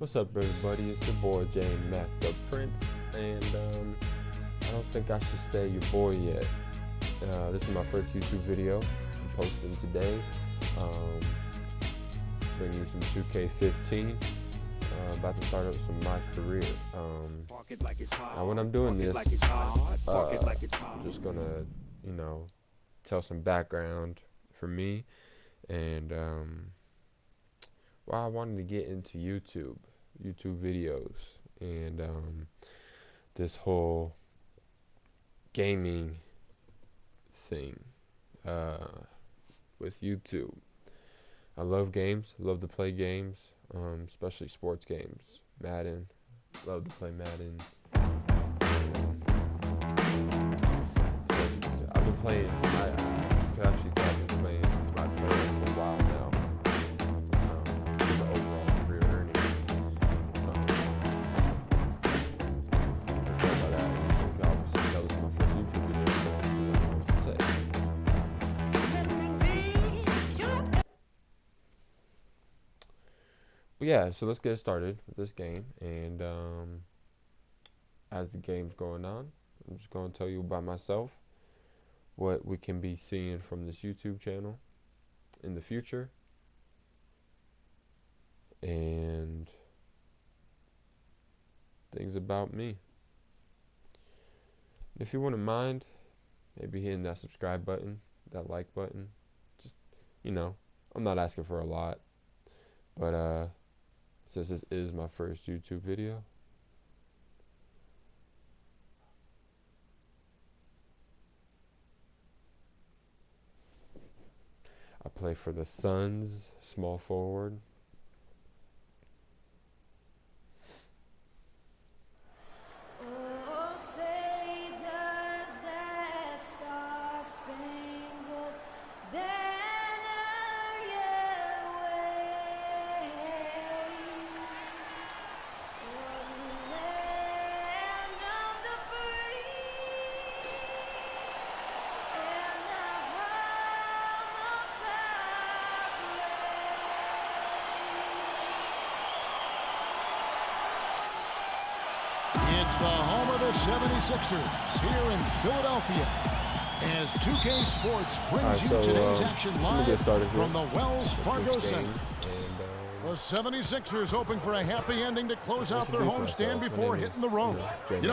What's up, everybody? It's your boy JmacThePrince, and I don't think I should say your boy yet. This is my first YouTube video I'm posting today. Bringing you some 2K15. About to start up some my career. Now when I'm doing this, I'm just gonna, tell some background for me and why I wanted to get into YouTube videos and this whole gaming thing with YouTube. I love games, love to play games, especially sports games. Madden, love to play Madden. I've been playing, I've been playing MyPlayer for a while now. The overall career earnings. Obviously, that was my first YouTube video, so I say. But yeah, so let's get started with this game, and as the game's going on, I'm just going to tell you about myself, what we can be seeing from this YouTube channel in the future, and things about me. If you wouldn't mind, maybe hitting that subscribe button, that like button, just, I'm not asking for a lot, but since this is my first YouTube video, I play for the Suns, small forward. Oh, say does that star-spangled banner yet wave o'er the land of the free and the home of It's the home of the 76ers here in Philadelphia as 2K Sports brings you today's action live from the Wells Fargo Center. The 76ers hoping for a happy ending to close out their homestand before hitting the road.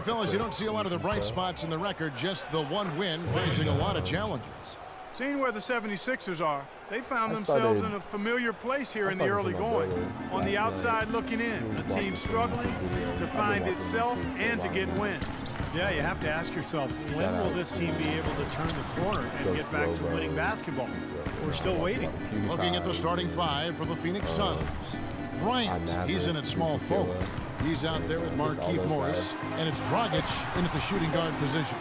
Fellas, you don't see a lot of the bright spots in the record, just the one win facing a lot of challenges. Seeing where the 76ers are, they found themselves in a familiar place here in the early going. On the outside looking in, a team struggling to find itself and to get wins. Yeah, you have to ask yourself, when will this team be able to turn the corner and get back to winning basketball? We're still waiting. Looking at the starting five for the Phoenix Suns. Bryant, he's in at small forward. He's out there with Markieff Morris, and it's Dragic in at the shooting guard position.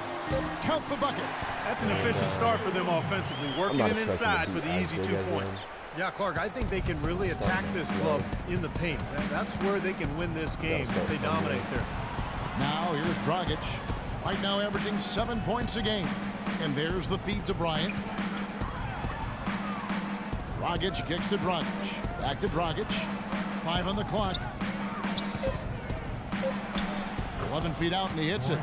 Count the bucket. That's an efficient start for them offensively, working it inside for the easy 2 points. Yeah, Clark, I think they can really attack this club in the paint. That's where they can win this game if they dominate there. Now here's Dragic, right now averaging 7 points a game. And there's the feed to Bryant. Dragic kicks to Dragic. Back to Dragic. 5 on the clock. 11 feet out and he hits it.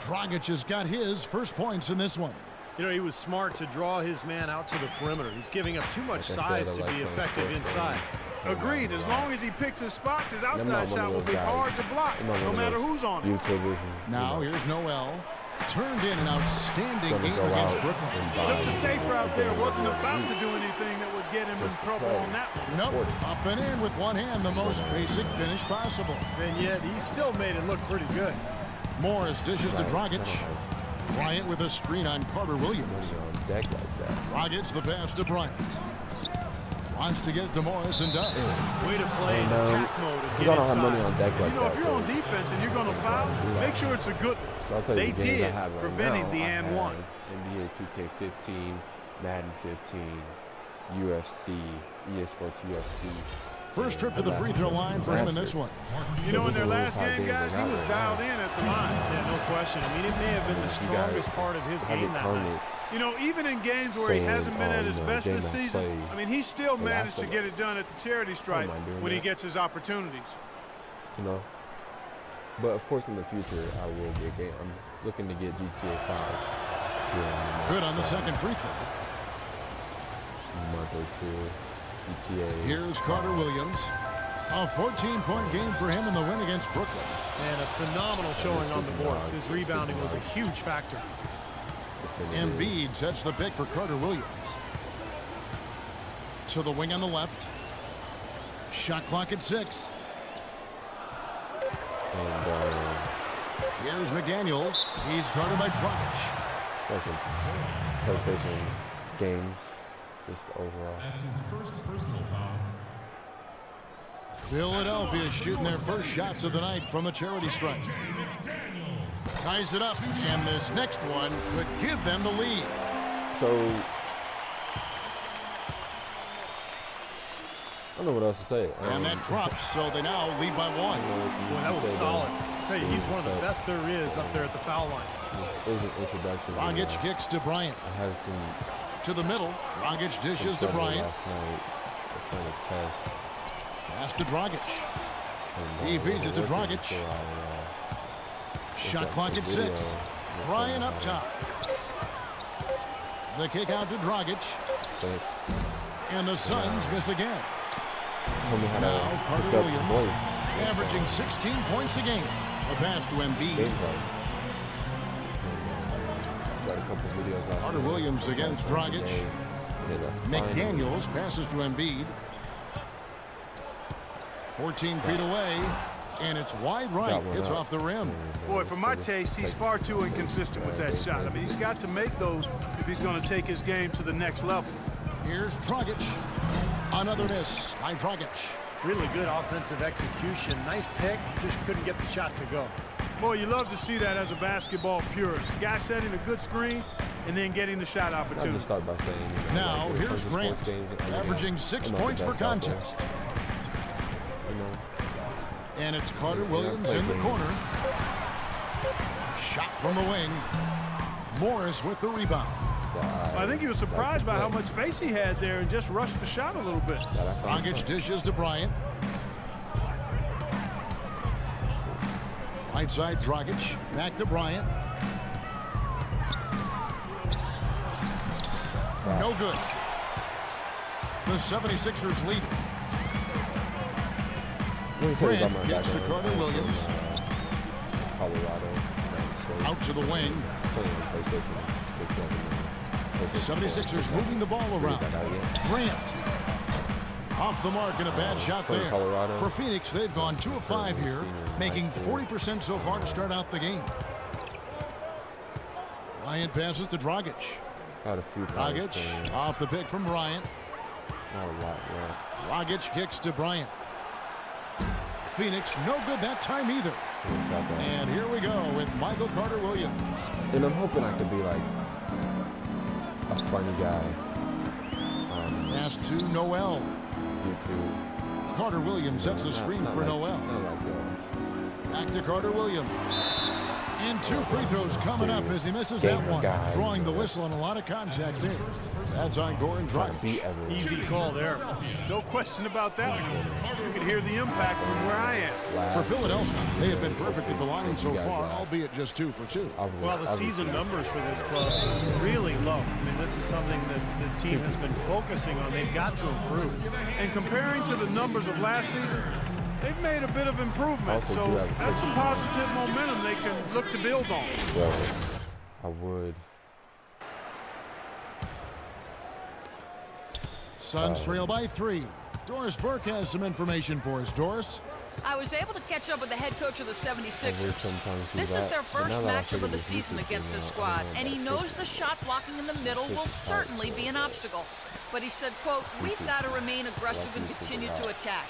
Dragic has got his first points in this one. He was smart to draw his man out to the perimeter. He's giving up too much size to be effective inside. Agreed. As long as he picks his spots, his outside shot will be hard to block, no matter who's on it. Now here's Noel. Turned in an outstanding game against Brooklyn. Took the safe route there. Wasn't about to do anything that would get him in trouble on that one. Nope. Up and in with one hand, the most basic finish possible. And yet he still made it look pretty good. Morris dishes to Dragic. Bryant with a screen on Carter Williams. Dragic the pass to Bryant. Wants to get it to Morris and does. Way to play in attack mode and get inside. If you're on defense and you're going to foul, make sure it's a good one. They did, preventing the and one. NBA 2K15, Madden 15, UFC, EA Sports UFC, First trip to the free throw line for him in this one. You know, in their last game, guys, he was dialed in at the line. Yeah, no question. I mean, it may have been the strongest part of his game that night. You know, even in games where he hasn't been at his best this season, I mean, he still managed to get it done at the charity stripe when he gets his opportunities. You know, but of course in the future I will get game. I'm looking to get GTA 5. Good on the second free throw. Month or two. GTA. Here's Carter Williams. A 14-point game for him in the win against Brooklyn. And a phenomenal showing on the boards. His rebounding was a huge factor. Embiid sets the pick for Carter Williams. To the wing on the left. Shot clock at 6. And here's McDaniels. He's guarded by Dragic. PlayStation games, just overall. That's his first personal foul. Philadelphia shooting their first shots of the night from the charity stripe. Ties it up, and this next one could give them the lead. So, I don't know what else to say. And that drops, so they now lead by 1. Boy, that was solid. I tell you, he's one of the best there is up there at the foul line. This is an introduction. Dragic kicks to Bryant. I have some To the middle. Dragic dishes to Bryant. last night. I'm trying to test. Pass to Dragic. And, He feeds it to Dragic. so Shot clock at 6. Bryant up top. The kick out to Dragic. And the Suns miss again. Now Carter Williams averaging 16 points a game. A pass to Embiid. Carter Williams against Dragic. McDaniels passes to Embiid. 14 feet away. And it's wide right. It's off the rim. Boy, for my taste, he's far too inconsistent with that shot. I mean, he's got to make those if he's going to take his game to the next level. Here's Dragic. Another miss by Dragic. Really good offensive execution. Nice pick. Just couldn't get the shot to go. Boy, you love to see that as a basketball purist. Guy setting a good screen and then getting the shot I'll opportunity. just start by saying, Now, here's Grant, averaging 6 points per contest. And it's Carter Williams in the corner. Shot from the wing. Morris with the rebound. I think he was surprised by how much space he had there and just rushed the shot a little bit. Dragic dishes to Bryant. Right side, Dragic. Back to Bryant. No good. The 76ers lead. Grant gets to Carter Williams. Colorado. Out to the wing. 76ers moving the ball around. Grant. Off the mark and a bad shot there. For Phoenix, they've gone 2 of 5 here, making 40% so far to start out the game. Bryant passes to Dragic. Dragic off the pick from Bryant. Dragic kicks to Bryant. Phoenix, no good that time either. And here we go with Michael Carter Williams. And I'm hoping I could be like a funny guy. Pass to Noel. YouTube. Carter Williams sets the screen for Noel. Back to Carter Williams. And 2 free throws coming up as he misses that one. Drawing the whistle and a lot of contact there. That's on Goran Dragic. Easy call there. No question about that one. You can hear the impact from where I am. For Philadelphia, they have been perfect at the line so far, albeit just 2 for 2. Well, the season numbers for this club are really low. I mean, this is something that the team has been focusing on. They've got to improve. And comparing to the numbers of last season, they've made a bit of improvement. So that's some positive momentum they can look to build on. Well, I would. Suns trail by 3. Doris Burke has some information for us. Doris? I was able to catch up with the head coach of the 76ers. This is their first matchup of the season against this squad, and he knows the shot blocking in the middle will certainly be an obstacle. But he said, quote, "We've got to remain aggressive and continue to attack."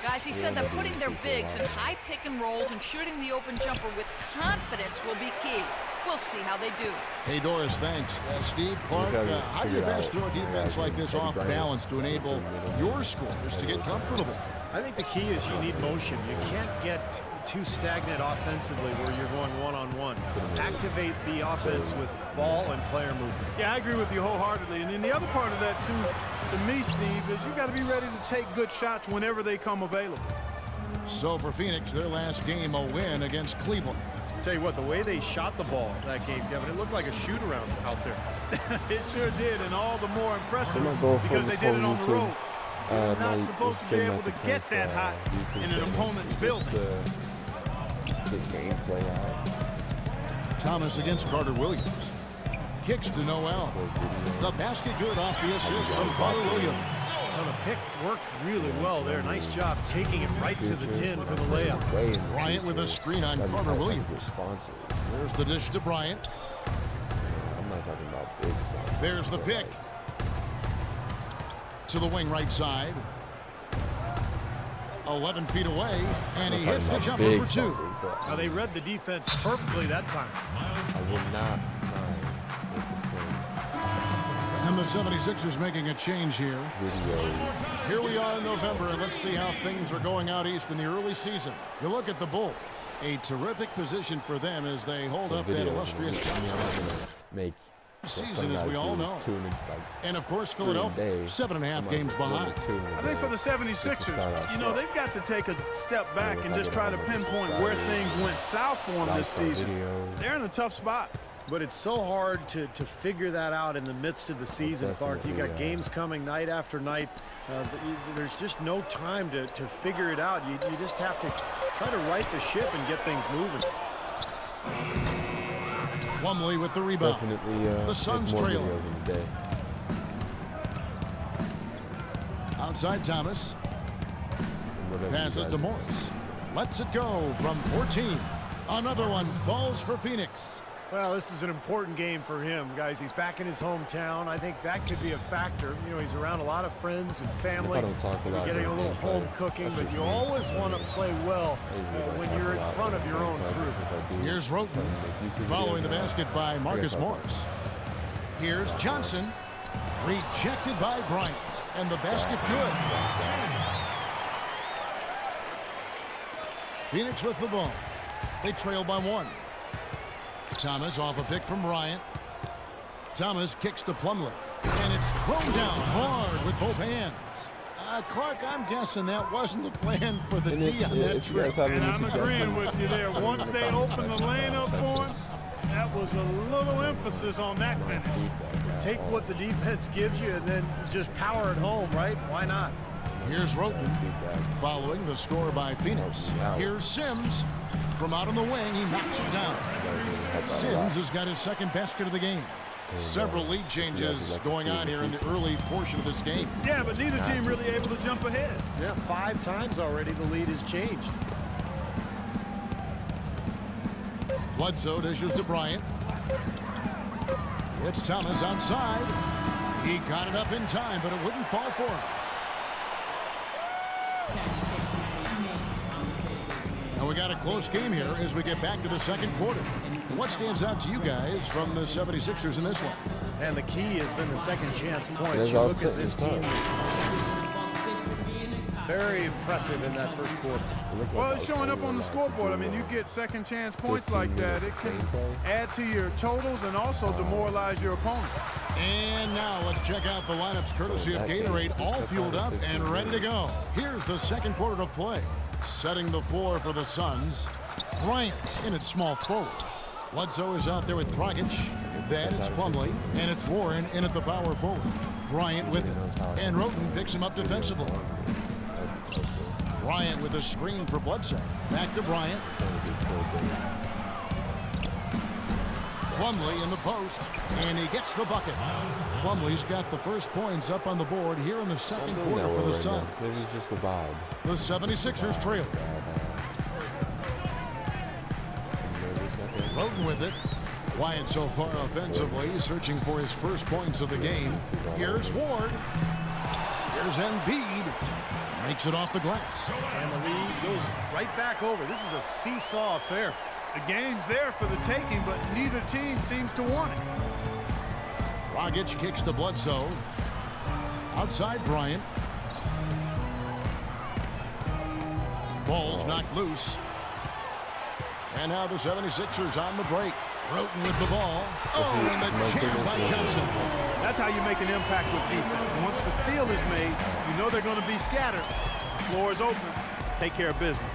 Guys, he said that putting their bigs in high pick and rolls and shooting the open jumper with confidence will be key. We'll see how they do. Hey, Doris, thanks. Steve, Clark, how do you best throw a defense like this off balance to enable your scorers to get comfortable? I think the key is you need motion. You can't get too stagnant offensively where you're going one-on-one. Activate the offense with ball and player movement. Yeah, I agree with you wholeheartedly. And then the other part of that, too, to me, Steve, is you got to be ready to take good shots whenever they come available. So for Phoenix, their last game, a win against Cleveland. Tell you what, the way they shot the ball that game, Kevin, it looked like a shoot-around out there. It sure did, and all the more impressive because they did it on the road. You're not supposed to be able to get that hot in an opponent's building. The gameplay out. Thomas against Carter Williams. Kicks to Noel. The basket good off the assist from Carter Williams. Well, the pick worked really well there. Nice job taking it right to the 10 for the layup. Bryant with a screen on Carter Williams. There's the dish to Bryant. I'm not talking about big sponsors. There's the pick. To the wing right side. 11 feet away, and he hits the jumper for two. Now they read the defense perfectly that time. I will not. And the 76ers making a change here. Here we are in November, and let's see how things are going out east in the early season. You look at the Bulls. A terrific position for them as they hold up that illustrious season, as we all know. And, of course, Philadelphia, 7.5 games behind. I think for the 76ers, you know, they've got to take a step back and just try to pinpoint where things went south for them this season. They're in a tough spot. But it's so hard to figure that out in the midst of the season, Clark. You got games coming night after night. There's just no time to figure it out. You just have to try to right the ship and get things moving. Plumlee with the rebound. The Suns trail. Outside Thomas. Passes to Morris. Lets it go from 14. Another one falls for Phoenix. Well, this is an important game for him, guys. He's back in his hometown. I think that could be a factor. You know, he's around a lot of friends and family. You're getting a little home cooking, but you always want to play well when you're in front of your own crew. Here's Roten, following the basket by Marcus Morris. Here's Johnson, rejected by Bryant, and the basket good. Phoenix with the ball. They trail by one. Thomas off a pick from Bryant. Thomas kicks to Plumlee. And it's thrown down hard with both hands. Clark, I'm guessing that wasn't the plan for the D on that trip. And I'm agreeing with you there. Once they opened the lane up for him, that was a little emphasis on that finish. Take what the defense gives you and then just power it home, right? Why not? Here's Roten, following the score by Phoenix. Here's Sims. From out on the wing, he knocks it down. Sims has got his second basket of the game. Several lead changes going on here in the early portion of this game. Yeah, but neither team really able to jump ahead. Yeah, 5 times already the lead has changed. Bledsoe dishes to Bryant. It's Thomas outside. He got it up in time, but it wouldn't fall for him. And we got a close game here as we get back to the second quarter. And what stands out to you guys from the 76ers in this one? And the key has been the second chance points. You look at this team. Very impressive in that first quarter. Well, it's showing up on the scoreboard. I mean, you get second chance points like that. It can add to your totals and also demoralize your opponent. And now let's check out the lineups courtesy of Gatorade, all fueled up and ready to go. Here's the second quarter of play. Setting the floor for the Suns. Bryant in at small forward. Bledsoe is out there with Dragic. Then it's Plumlee, and it's Warren in at the power forward. Bryant with it, and Roten picks him up defensively. Bryant with a screen for Bledsoe. Back to Bryant. Plumlee in the post, and he gets the bucket. Plumlee's got the first points up on the board here in the second quarter for the Suns. It's just a vibe. The 76ers trail. Roten with it. Quiet so far offensively, searching for his first points of the game. Here's Ward. Here's Embiid. Makes it off the glass. And the lead goes right back over. This is a seesaw affair. The game's there for the taking, but neither team seems to want it. Dragic kicks to Bledsoe. Outside Bryant. Ball's knocked loose. And now the 76ers on the break. Roten with the ball. Oh, and the jam by Johnson. That's how you make an impact with defense. Once the steal is made, you know they're going to be scattered. The floor is open. Take care of business.